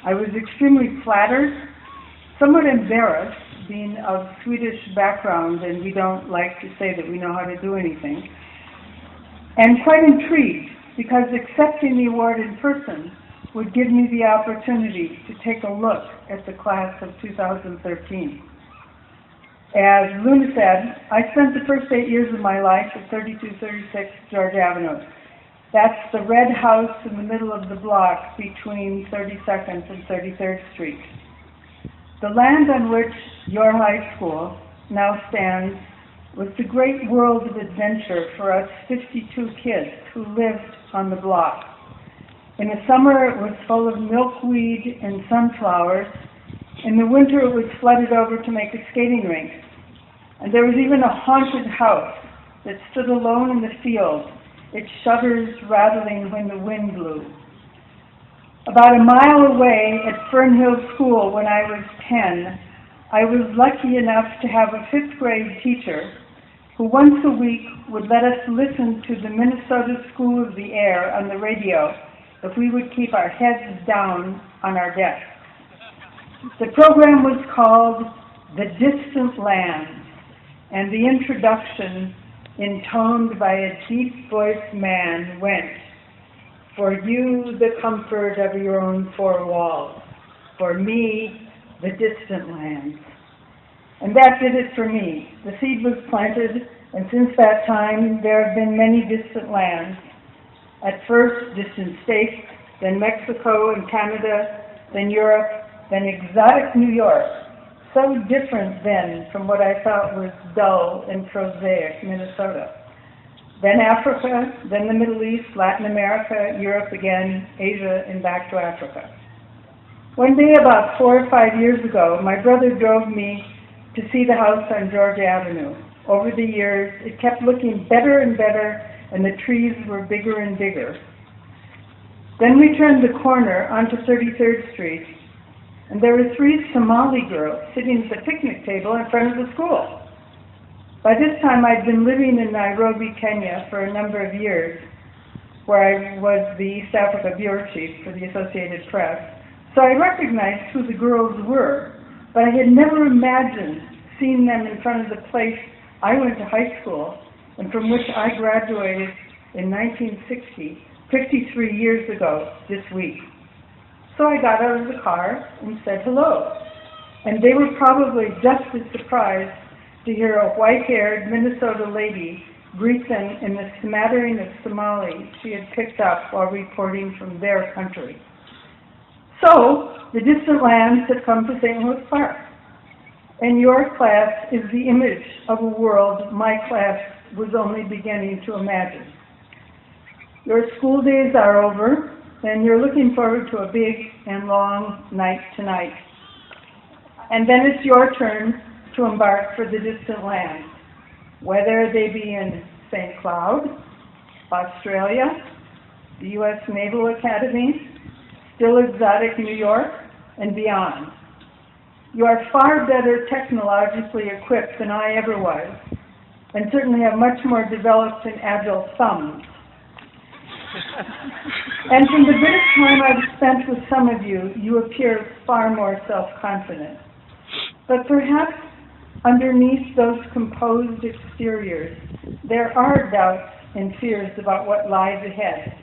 I was extremely flattered, somewhat embarrassed, being of Swedish background, and we don't like to say that we know how to do anything, and quite intrigued, because accepting the award in person would give me the opportunity to take a look at the class of 2013. As Luna said, I spent the first 8 years of my life at 3236 George Avenue. That's the red house in the middle of the block between 32nd and 33rd Street. The land on which your high school now stands was the great world of adventure for us 52 kids who lived on the block. In the summer it was full of milkweed and sunflowers. In the winter it was flooded over to make a skating rink. And there was even a haunted house that stood alone in the field, its shutters rattling when the wind blew. About a mile away at Fernhill School when I was 10, I was lucky enough to have a 5th grade teacher who once a week would let us listen to the Minnesota School of the Air on the radio if we would keep our heads down on our desks. The program was called The Distant Lands, and the introduction, intoned by a deep-voiced man, went, "For you, the comfort of your own four walls. For me, the distant lands." And that did it for me. The seed was planted, and since that time, there have been many distant lands. At first, distant states, then Mexico and Canada, then Europe, then exotic New York, so different then from what I thought was dull and prosaic Minnesota. Then Africa, then the Middle East, Latin America, Europe again, Asia, and back to Africa. One day about 4 or 5 years ago, my brother drove me to see the house on George Avenue. Over the years, it kept looking better and better, and the trees were bigger and bigger. Then we turned the corner onto 33rd Street, and there were 3 Somali girls sitting at the picnic table in front of the school. By this time, I'd been living in Nairobi, Kenya for a number of years, where I was the East Africa bureau chief for the Associated Press, so I recognized who the girls were, but I had never imagined seeing them in front of the place I went to high school and from which I graduated in 1960, 53 years ago this week. So I got out of the car and said hello, and they were probably just as surprised to hear a white-haired Minnesota lady greet them in the smattering of Somali she had picked up while reporting from their country. So, the distant lands have come to St. Louis Park, and your class is the image of a world my class was only beginning to imagine. Your school days are over, and you're looking forward to a big and long night tonight. And then it's your turn to embark for the distant lands, whether they be in St. Cloud, Australia, the U.S. Naval Academy, still exotic New York, and beyond. You are far better technologically equipped than I ever was, and certainly have much more developed and agile thumbs. And from the bit of time I've spent with some of you, you appear far more self-confident. But perhaps underneath those composed exteriors, there are doubts and fears about what lies ahead.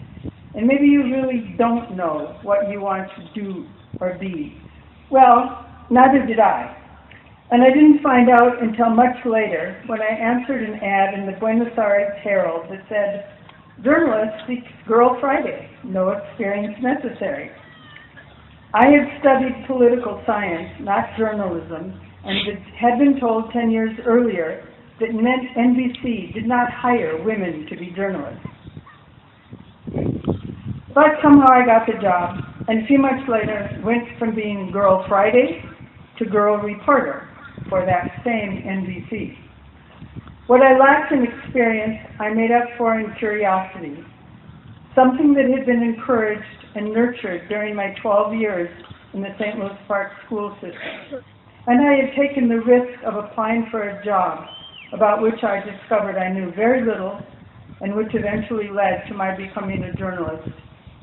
And maybe you really don't know what you want to do or be. Well, neither did I. And I didn't find out until much later when I answered an ad in the Buenos Aires Herald that said, "Journalist seeks Girl Friday, no experience necessary." I had studied political science, not journalism, and had been told 10 years earlier that NBC did not hire women to be journalists. But somehow I got the job, and a few months later went from being Girl Friday to Girl Reporter for that same NBC. What I lacked in experience, I made up for in curiosity, something that had been encouraged and nurtured during my 12 years in the St. Louis Park school system. And I had taken the risk of applying for a job about which I discovered I knew very little, and which eventually led to my becoming a journalist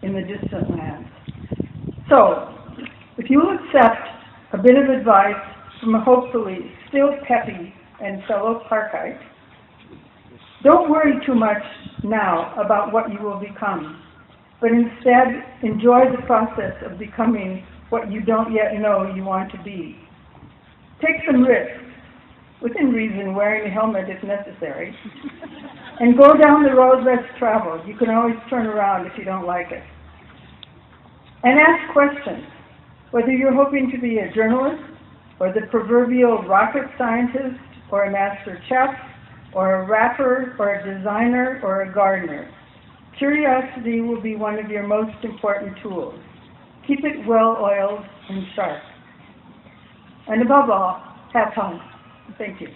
in the distant lands. So, If you'll accept a bit of advice from a hopefully still peppy and fellow Parkite, don't worry too much now about what you will become, but instead enjoy the process of becoming what you don't yet know you want to be. Take some risks, within reason, wearing a helmet if necessary, and go down the road less traveled. You can always turn around if you don't like it. And ask questions, whether you're hoping to be a journalist, or the proverbial rocket scientist, or a master chef, or a rapper, or a designer, or a gardener. Curiosity will be one of your most important tools. Keep it well-oiled and sharp. And above all, have fun. Thank you.